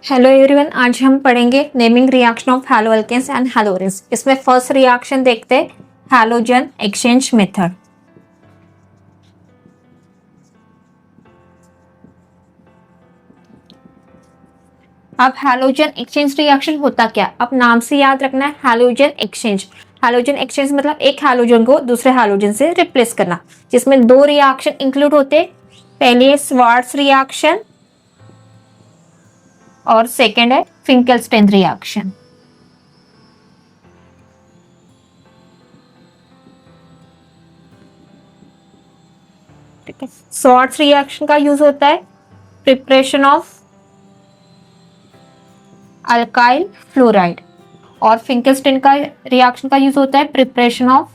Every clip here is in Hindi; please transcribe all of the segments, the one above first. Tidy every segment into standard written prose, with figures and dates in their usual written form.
हेलो एवरीवन, आज हम पढ़ेंगे naming reaction of haloalkanes and haloarenes. इसमें फर्स्ट रिएक्शन देखते हैं, हैलोजन एक्सचेंज मेथड। अब हैलोजन एक्सचेंज रिएक्शन होता क्या, अब नाम से याद रखना है हैलोजन एक्सचेंज। हैलोजन एक्सचेंज मतलब एक हैलोजन को दूसरे हैलोजन से रिप्लेस करना, जिसमें दो रिएक्शन इंक्लूड होते हैं। पहली है स्वार्ट्स रिएक्शन और सेकेंड है फिंकेलस्टीन रिएक्शन। ठीक है, स्वार्ट्स रिएक्शन का यूज होता है प्रिपरेशन ऑफ अल्काइल फ्लोराइड और फिंकेलस्टीन का रिएक्शन का यूज होता है प्रिपरेशन ऑफ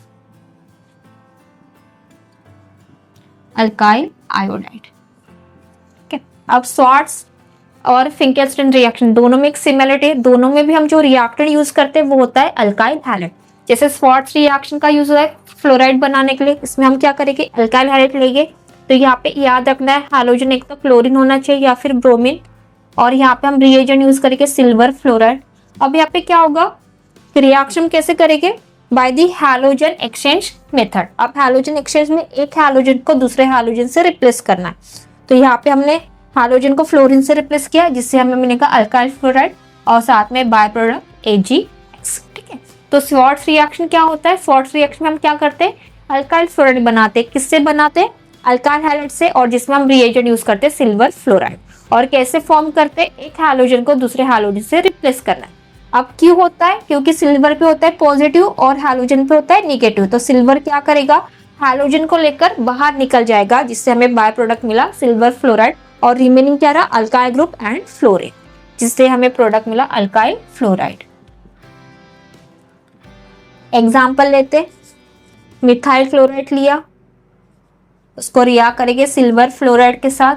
अल्काइल आयोडाइड। ठीक है, अब स्वार्ट्स और फिंकेलस्टीन रिएक्शन दोनों में एक सिमिलरिटी है। दोनों में भी हम जो रिएक्टेंट यूज करते हैं वो होता है अल्काइल हैलाइड। जैसे स्वार्ट्स रिएक्शन का यूज होता है फ्लोराइड बनाने के लिए, इसमें हम क्या करेंगे, अल्काइल हैलाइड लेंगे। तो यहाँ पे याद रखना है हैलोजन एक तो क्लोरीन होना चाहिए या फिर ब्रोमीन, और यहाँ पे हम रिएजेंट यूज करेंगे सिल्वर फ्लोराइड। अब यहाँ पे क्या होगा, रिएक्शन कैसे करेंगे, by the halogen exchange method. अब हैलोजन एक्सचेंज में एक हैलोजन को दूसरे हैलोजन से रिप्लेस करना है। तो यहाँ पे हमने हैलोजन को फ्लोरीन से रिप्लेस किया, जिससे हमें मिलेगा अल्काइल फ्लोराइड और साथ में बाय प्रोडक्ट AgX। ठीक है, तो स्वार्ट्स रिएक्शन क्या होता है, स्वार्ट्स रिएक्शन में हम क्या करते हैं, अल्काइल फ्लोराइड बनाते हैं। किससे बनाते हैं, अल्काइल हैलाइड से, और जिसमें हम रिएजेंट यूज करते हैं सिल्वर फ्लोराइड। और कैसे फॉर्म करते हैं, एक हैलोजन को दूसरे हैलोजन से रिप्लेस करना है। अब क्यों होता है, क्योंकि सिल्वर पे होता है पॉजिटिव और हैलोजन पे होता है निगेटिव। तो सिल्वर क्या करेगा, हैलोजन को लेकर बाहर निकल जाएगा, जिससे हमें बाय प्रोडक्ट मिला सिल्वर फ्लोराइड, और रिमेनिंग क्या रहा, अल्काइल ग्रुप एंड फ्लोरीन, जिससे हमें प्रोडक्ट मिला अल्काइल फ्लोराइड। एग्जाम्पल लेते, मिथाइल क्लोराइड लिया, उसको रिएक्ट करेंगे सिल्वर फ्लोराइड के साथ।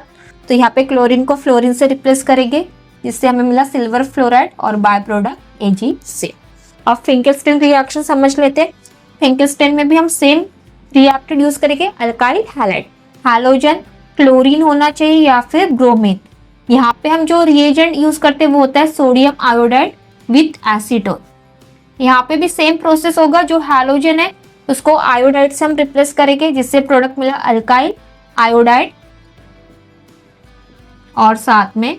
तो यहाँ पे क्लोरीन को फ्लोरीन से रिप्लेस करेंगे, जिससे हमें मिला सिल्वर फ्लोराइड और बाय प्रोडक्ट Ag। अब फिंकेलस्टीन रिएक्शन समझ लेते। फिंकेलस्टीन में भी हम सेम रिएक्टेंट यूज करेंगे, अल्काइल हैलाइड। हैलोजन क्लोरीन होना चाहिए या फिर ब्रोमीन। यहाँ पे हम जो रिएजेंट यूज करते हैं वो होता है सोडियम आयोडाइड विथ एसीटोन। यहाँ पे भी सेम प्रोसेस होगा, जो हैलोजन है उसको आयोडाइड से हम रिप्लेस करेंगे, जिससे प्रोडक्ट मिला अल्काइल आयोडाइड और साथ में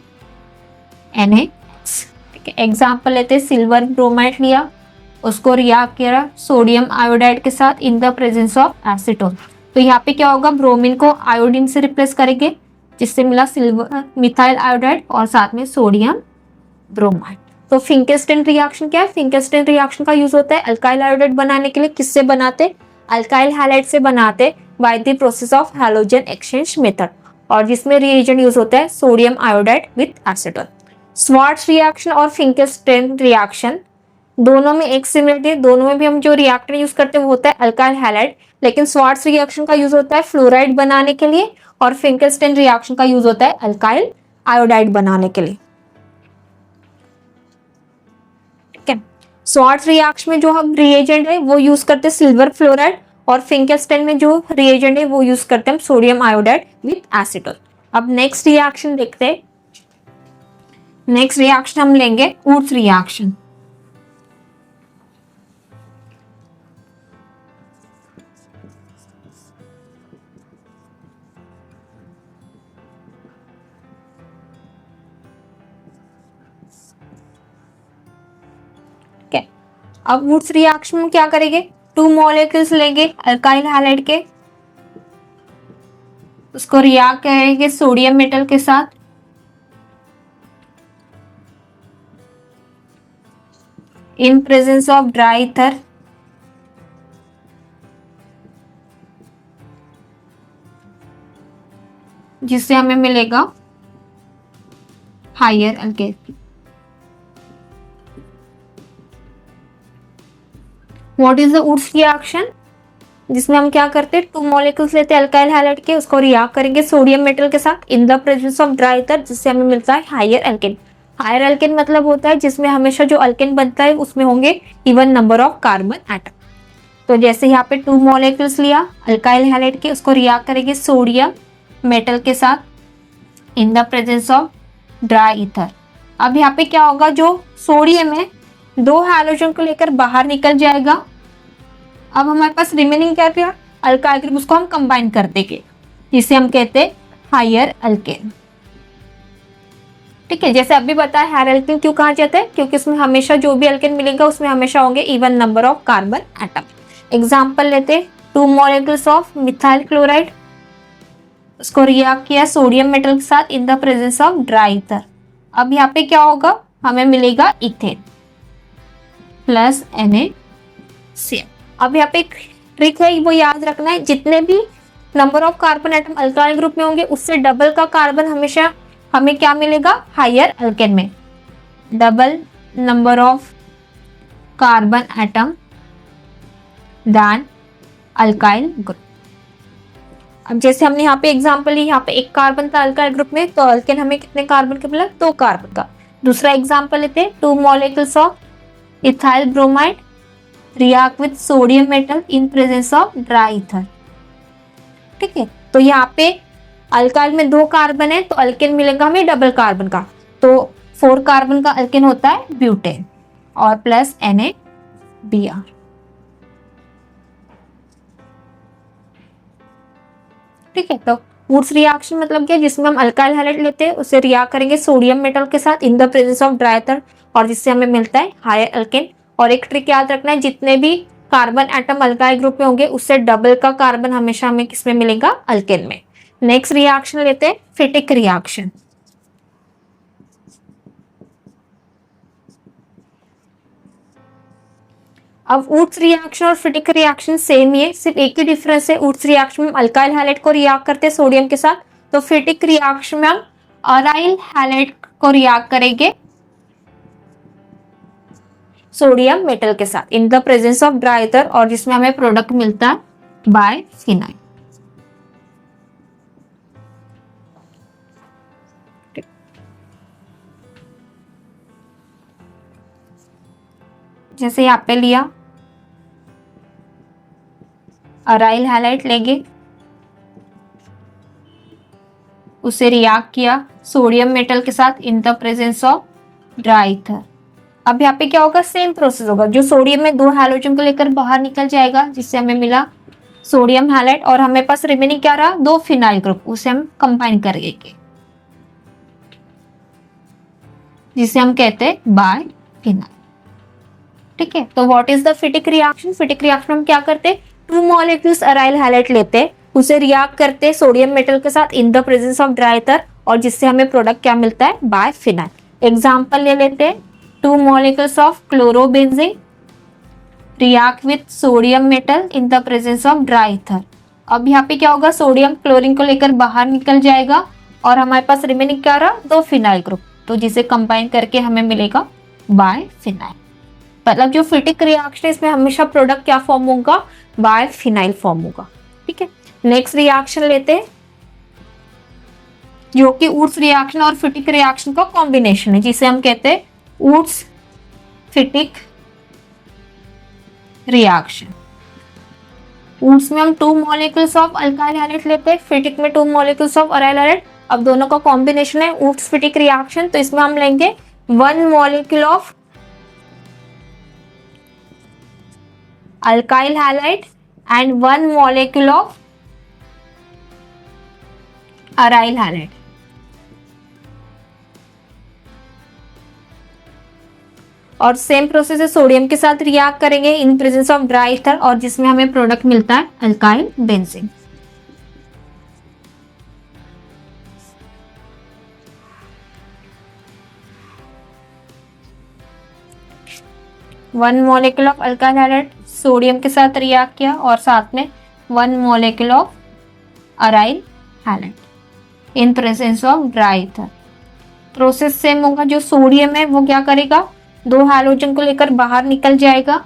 NaX। ठीक है, एग्जाम्पल लेते हैं, सिल्वर ब्रोमाइड लिया, उसको रिएक्ट किया सोडियम आयोडाइड के साथ in the presence of acetone. तो यहाँ पे क्या होगा, ब्रोमीन को आयोडीन से रिप्लेस करेंगे, जिससे मिला सिल्वर मिथाइल आयोडाइड और साथ में सोडियम ब्रोमाइड। तो फिंकेलस्टीन रिएक्शन क्या है, फिंकेलस्टीन रिएक्शन का यूज होता है अल्काइल आयोडाइड बनाने के लिए। किससे बनाते, अल्काइल हैलाइड से बनाते, by the process of halogen exchange method, और जिसमें रिएजेंट यूज होता है sodium iodide with acetone. Swarts reaction और फिंकेलस्टीन रिएक्शन दोनों में एक सिमिलरिटी है। दोनों में भी हम जो रिएक्टेंट यूज करते हैं वो होता है अल्काइल हैलाइड, लेकिन स्वार्ट्स रिएक्शन का यूज होता है फ्लोराइड बनाने के लिए, और फिंकेलस्टीन रिएक्शन का यूज होता है अल्काइल आयोडाइड बनाने के लिए। ठीक है, स्वार्ट्स रिएक्शन में जो हम रिएजेंट है वो यूज करते हैं सिल्वर फ्लोराइड, और फिंकेलस्टीन में जो रिएजेंट है वो यूज करते हैं हम सोडियम आयोडाइड विथ एसीटोन। अब नेक्स्ट रिएक्शन देखते हैं। नेक्स्ट रिएक्शन हम लेंगे वुड्स रिएक्शन। अब वुड्स रिएक्शन में क्या करेंगे, 2 मॉलिक्यूल्स लेंगे अल्काइल हैलाइड के, उसको रिएक्ट करेंगे सोडियम मेटल के साथ, in presence of dry ether, जिससे हमें मिलेगा higher alkane. What is the Wurtz reaction, जिसमें हम क्या करते हैं, 2 मॉलिक्यूल्स लेते हैं अल्काइल हैलाइड के, उसको रिएक्ट करेंगे सोडियम मेटल के साथ in the presence of dry ether, जिससे हमें मिलता है हायर अल्केन। हायर अल्केन मतलब होता है जिसमें हमेशा जो अल्केन बनता है उसमें होंगे even number of carbon atom. तो जैसे यहाँ पे 2 मॉलिक्यूल्स लिया अल्काइल हैलाइड के, उसको रिएक्ट करेंगे सोडियम मेटल के साथ in the presence of dry ether, अब यहाँ पे क्या होगा, जो सोडियम है दो हैलोजन को लेकर बाहर निकल जाएगा। अब हमारे पास रिमेनिंग क्या था, अल्काइल ग्रुप, उसको हम कंबाइन कर देंगे, जिसे हम कहते हैं हायर अल्केन। ठीक है, जैसे अभी बताया हायर अल्केन क्यों कहा जाता है, क्योंकि इसमें हमेशा जो भी अल्केन मिलेगा उसमें हमेशा होंगे even number of carbon atom. Example लेते, 2 मॉलिक्यूल्स ऑफ मिथाइल क्लोराइड, उसको रिएक्ट किया सोडियम मेटल के साथ in the presence of dry ether. अब यहाँ पे क्या होगा, हमें मिलेगा इथेन प्लस NaCl। अब यहाँ पे एक ट्रिक है, वो याद रखना है, जितने भी number of carbon atom alkyl group में होंगे उससे डबल का कार्बन हमेशा हमें क्या मिलेगा, हायर अल्केन में double number of carbon atom than alkyl group. अब जैसे हमने यहाँ पे एग्जांपल ली, यहाँ पे एक कार्बन था अल्काइल ग्रुप में, तो अल्केन हमें कितने कार्बन का मिला, 2 कार्बन का। दूसरा एग्जांपल लेते हैं, 2 molecules of ethyl bromide react with sodium metal in presence of dry ether. ठीक है, तो यहाँ पे अल्काइल में 2 कार्बन है तो अल्केन मिलेगा हमें डबल कार्बन का, तो 4 कार्बन का अल्केन होता है ब्यूटेन और प्लस NaBr। ठीक है, तो वुड्स रिएक्शन मतलब क्या, जिसमें हम अल्काइल हैलाइड लेते हैं, उसे रिएक्ट करेंगे सोडियम मेटल के साथ in the presence of dry ether, और जिससे हमें मिलता है हायर अल्केन। और एक ट्रिक याद रखना है, जितने भी कार्बन एटम अल्काइल ग्रुप में होंगे उससे डबल का कार्बन हमेशा हमें किसमें मिलेगा, अल्केन में। नेक्स्ट रिएक्शन लेते हैं फिटिक रिएक्शन। अब वुड्स रिएक्शन और फिटिक रिएक्शन सेम ही है, सिर्फ एक ही डिफरेंस है, वुड्स रिएक्शन में अल्काइल हैलाइड को रिएक्ट करते हैं सोडियम के साथ, तो फिटिक रिएक्शन में हम अराइल हैलाइड को रिएक्ट करेंगे सोडियम मेटल के साथ in the presence of dry ether, और जिसमें हमें प्रोडक्ट मिलता है बाइफिनाइल। जैसे यहाँ पे लिया अराइल हैलाइड लेंगे, उसे रिएक्ट किया सोडियम मेटल के साथ in the presence of dry ether. अब यहाँ पे क्या होगा, सेम प्रोसेस होगा, जो सोडियम में 2 हैलोजन को लेकर बाहर निकल जाएगा, जिससे हमें मिला सोडियम हैलाइड, और हमें पास रिमेनिंग क्या रहा, 2 फिनाइल ग्रुप, उसे हम कंबाइन करेंगे, जिसे हम कहते हैं बाइफिनाइल। ठीक है, तो what is the फिटिक reaction, Fittig reaction हम क्या करते हैं, 2 मॉलिक्यूल्स अराइल हैलाइड लेते हैं, उसे रिएक्ट करते हैं सोडियम मेटल के साथ in the presence of dry ether, और जिससे हमें प्रोडक्ट क्या मिलता है, बाइफिनाइल। एग्जांपल ले लेते हैं, 2 molecules of chlorobenzene react with sodium metal in the presence of dry ether। अब यहाँ पे क्या होगा, सोडियम क्लोरीन को लेकर बाहर निकल जाएगा, और हमारे पास रिमेनिंग क्या रहा, 2 फिनाइल ग्रुप, तो जिसे कंबाइन करके हमें मिलेगा बाइफिनाइल। मतलब जो फिटिक रिएक्शन है इसमें हमेशा प्रोडक्ट क्या फॉर्म होगा, बाइफिनाइल फॉर्म होगा। ठीक है, नेक्स्ट रिएक्शन लेते हैं, जो कि वुड्स रिएक्शन और फिटिक रिएक्शन का कॉम्बिनेशन है, जिसे हम कहते हैं वुड्स फिटिक रिएक्शन। वुड्स में हम 2 मॉलिक्यूल्स ऑफ अल्काइल हैलाइड लेते हैं, फिटिक में 2 मॉलिक्यूल्स ऑफ अराइल हैलाइड। अब दोनों का कॉम्बिनेशन है वुड्स फिटिक रिएक्शन, तो इसमें हम लेंगे 1 molecule of alkyl halide and 1 molecule of aryl halide. और सेम प्रोसेस है, सोडियम के साथ रिएक्ट करेंगे इन प्रेजेंस ऑफ ड्राई ईथर, और जिसमें हमें प्रोडक्ट मिलता है alkyl benzene. One molecule of alkyl halide sodium के साथ रिएक्ट किया, और साथ में 1 molecule of aryl halide in presence of dry ether. Process same होगा, जो सोडियम है वो क्या करेगा, 2 हैलोजन को लेकर बाहर निकल जाएगा,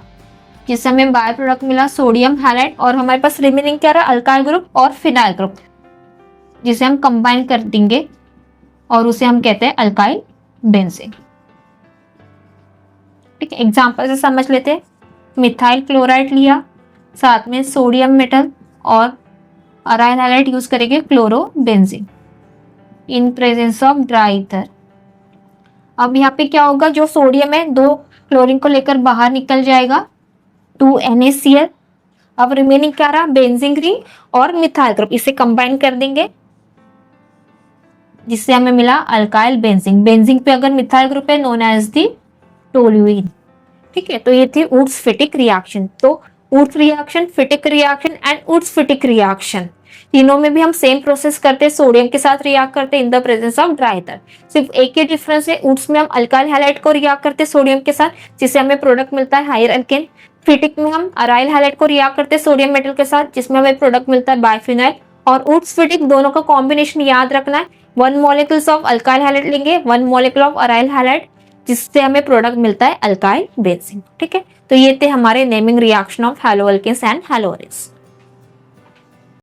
जिससे हमें बाय प्रोडक्ट मिला सोडियम हैलाइड, और हमारे पास रिमेनिंग क्या रहा, अल्काइल ग्रुप और फिनाइल ग्रुप, जिसे हम कंबाइन कर देंगे और उसे हम कहते हैं अल्काइल बेंजीन। ठीक है, एग्जांपल से समझ लेते हैं, मिथाइल क्लोराइड लिया, साथ में सोडियम मेटल और अराइल हैलाइड यूज करेंगे chlorobenzene in presence of dry ether. अब यहाँ पे क्या होगा, जो सोडियम है 2 क्लोरीन को लेकर बाहर निकल जाएगा, 2 NaCl। अब रिमेनिंग क्या रहा, बेंजीन रिंग और मिथाइल ग्रुप, इसे कंबाइन कर देंगे जिससे हमें मिला अल्काइल बेंजीन। बेंजीन पे अगर मिथाइल ग्रुप है, नोन एज दी टोल्यूइन। ठीक है, तो ये थी वुड्स फिटिक रिएक्शन। तो Wurtz reaction, Fittig reaction and Wurtz Fittig reaction, तीनों में भी हम सेम प्रोसेस करते हैं, सोडियम के साथ रिएक्ट करते हैं in the presence of dry ether. सिर्फ एक ही डिफरेंस है, वुड्स में हम अल्काइल हैलाइड को रिएक्ट करते हैं सोडियम के साथ, जिससे हमें प्रोडक्ट मिलता है हायर एल्केन। फिटिक में हम अराइल हैलाइड को रिएक्ट करते हैं सोडियम मेटल के साथ, जिसमें हमें प्रोडक्ट मिलता है बाइफिनाइल। और वुड्स फिटिक दोनों का कॉम्बिनेशन याद रखना है, 1 मॉलिक्यूल्स ऑफ अल्काइल हैलाइड लेंगे, 1 मॉलिक्यूल ऑफ अराइल हैलाइड, जिससे हमें प्रोडक्ट मिलता है अल्काइल बेंजीन। ठीक है, तो ये थे हमारे नेमिंग रिएक्शन ऑफ हैलोअल्केन्स एंड हैलोअरेस।